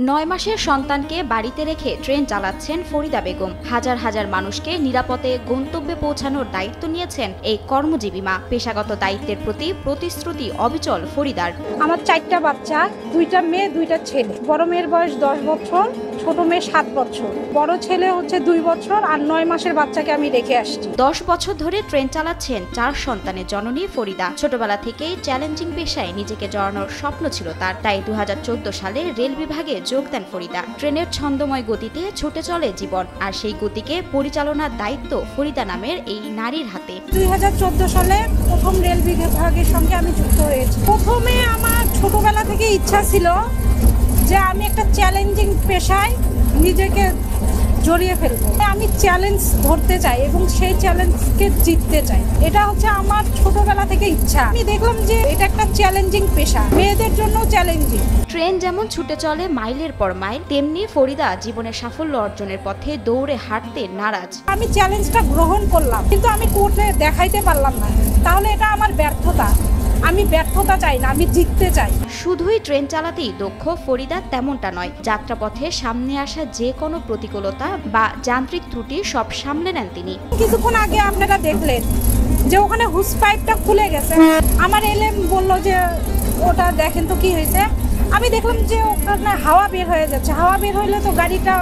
৯ মাসের সন্তানকে বাড়িতে রেখে ট্রেন চালাচ্ছেন ফরিদা বেগম। হাজার হাজার মানুষকে নিরাপদে গন্তব্যে পৌঁছানোর দায়িত্ব নিয়েছেন এই কর্মজীবী মা। পেশাগত দায়িত্বের প্রতি প্রতিশ্রুতি অবিচল ফরিদার। আমার 4টা বাচ্চা, 2টা মেয়ে 2টা ছেলে। বড় মেয়ের বয়স 10 বছর, ছোট মেয়ে 7 বছর। বড় ছেলে হচ্ছে 2 বছর আর 9 মাসের বাচ্চাকে আমি রেখে আসছি। 10 বছর ধরে ট্রেন চালাচ্ছেন 4 সন্তানের জননী ফরিদা। ছোটবেলা থেকেই চ্যালেঞ্জিং পেশায় নিজেকে জড়ানোর স্বপ্ন ছিল তার। তাই 2014 সালে রেল বিভাগে যোগ দেন ফরিদা। ট্রেনের ছন্দময় গতিতে ছুটে চলে জীবন, আর সেই গতিকে পরিচালনার দায়িত্ব ফরিদা নামের এই নারীর হাতে। 2014 সালে প্রথম রেল বিভাগের সঙ্গে আমি যুক্ত হয়েছি। প্রথমে আমার ছোটবেলা থেকে ইচ্ছা ছিল যে আমি একটা চ্যালেঞ্জিং পেশায় নিজেকে জড়িয়ে ফেলবো। আমি চ্যালেঞ্জ ধরতে চাই এবং সেই চ্যালেঞ্জকে জিততে চাই। এটা হচ্ছে আমার ছোটবেলা থেকে ইচ্ছা। আমি দেখলাম যে এটা একটা চ্যালেঞ্জিং পেশা, মেয়েদের জন্য চ্যালেঞ্জিং। ট্রেন যেমন ছুটে চলে মাইলের পর মাইল, তেমনি ফরিদা জীবনের সাফল্য অর্জনের পথে দৌড়ে হাঁটতে নারাজ। আমি চ্যালেঞ্জটা গ্রহণ করলাম, কিন্তু আমি কোর্টে দেখাইতে পারলাম না। তাহলে এটা আমার ব্যর্থতা। আমি ব্যর্থতা চাই না, আমি জিততে চাই। শুধুই ট্রেন চালাতেই দক্ষ ফরিদা তেমনটা নয়। যাত্রাপথে সামনে আসা যে কোনো প্রতিকূলতা বা যান্ত্রিক ত্রুটি সব সামলে নেন তিনি। কিছুক্ষণ আগে আপনারা দেখলেন যে ওখানে হুস পাইপটা খুলে গেছে। আমার এলএম বলল যে ওটা দেখেন তো কি হয়েছে। আমি দেখলাম যে ওখানে হাওয়া বের হয়ে যাচ্ছে। হাওয়া বের হইলে তো গাড়িটা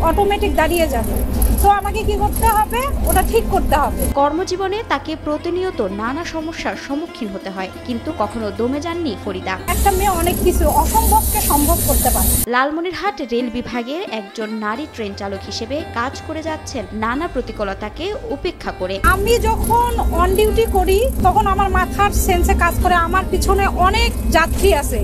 অটোমেটিক দাঁড়িয়ে যাবে। তো আমাকে কি করতে হবে? ওটা ঠিক করতে হবে। কর্মজীবনে তাকে প্রতিনিয়ত নানা সমস্যার সম্মুখীন হতে হয়, কিন্তু কখনো দমে যাননি ফরিদা। একটা মেয়ে অনেক কিছু অসম্ভবকে সম্ভব করতে পারে। লালমনিরহাট রেল বিভাগের একজন নারী ট্রেন চালক হিসেবে কাজ করে যাচ্ছেন নানা প্রতিকূলতাকে উপেক্ষা করে। আমি যখন অন ডিউটি করি তখন আমার মাথার সেন্সে কাজ করে আমার পিছনে অনেক যাত্রী আছে,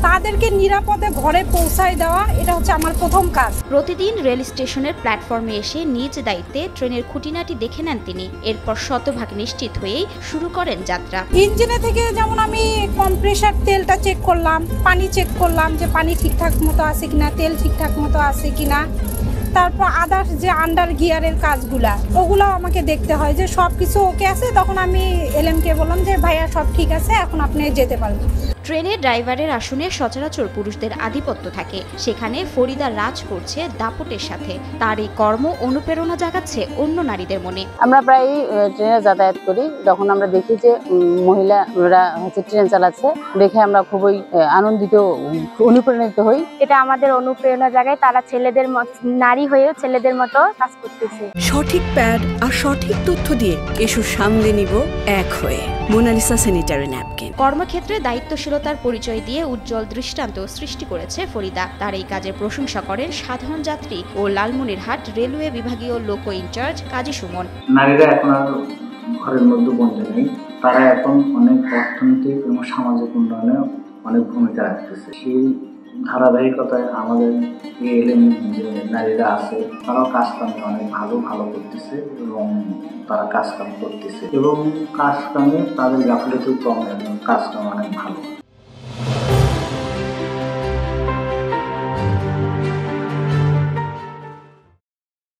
তাদেরকে নিরাপদে ঘরে পৌঁছায় দেওয়া, এটা হচ্ছে আমার প্রথম কাজ। প্রতিদিন রেল স্টেশনের প্ল্যাটফর্মে এসে নিজ দায়িত্বে ট্রেনের খুঁটিনাটি দেখে নেন তিনি। এরপর শতভাগ নিশ্চিত হয়েই শুরু করেন যাত্রা। ইঞ্জিনে থেকে যেমন আমি কম্প্রেসার তেলটা চেক করলাম, পানি চেক করলাম যে পানি ঠিকঠাক মতো আছে কিনা, তেল ঠিকঠাক মতো আছে কিনা। তারপর আদার্স যে আন্ডার গিয়ারের কাজগুলা, ওগুলো আমাকে দেখতে হয় যে সব কিছু ওকে আছে। তখন আমি এলএমকে বললাম যে ভাইয়া সব ঠিক আছে, এখন আপনি যেতে পারবেন। ট্রেনের ড্রাইভারের আসনে সচরাচর পুরুষদের আধিপত্য থাকে, সেখানে ফরিদা রাজ করছে দাপটের সাথে। তার এই কর্ম অনুপ্রেরণা জাগাচ্ছে অন্য নারীদের মনে। আমরা প্রায় ট্রেনে যাতায়াত করি, যখন আমরা দেখি যে মহিলারা হচ্ছে ট্রেন চালাচ্ছে, দেখে আমরা খুবই আনন্দিত, অনুপ্রাণিত হই। এটা আমাদের অনুপ্রেরণা জাগায়, তারা ছেলেদের নারী হয়ে ছেলেদের মতো কাজ করতেছে। সঠিক প্যাড আর সঠিক তথ্য দিয়ে এসব সামলে নিব এক হয়ে। Monalisa sanitary napkin. কর্মক্ষেত্রে দায়িত্বশীলতার পরিচয় দিয়ে উজ্জ্বল দৃষ্টান্ত সৃষ্টি করেছে ফরিদা। তার এই কাজের প্রশংসা করেন সাধারণ যাত্রী ও লালমনিরহাট রেলওয়ে বিভাগীয় লোকো ইনচার্জ কাজী সুমন। নারীরা এখন আর ঘরের মধ্যে বন্ধ নেই, তারা এখন অনেক অর্থনৈতিক এবং সামাজিক উন্নয়নে অনেক ভূমিকা রাখতেছে। সেই ধারাবাহিকতায় আমাদের এএলএম যে নারীরা আছে, তারাও কাজকামে অনেক ভালো করতেছে এবং তারা কাজকাম করতেছে এবং কাজকামে তাদের গাফিলতিও কম এবং কাজকাম অনেক ভালো।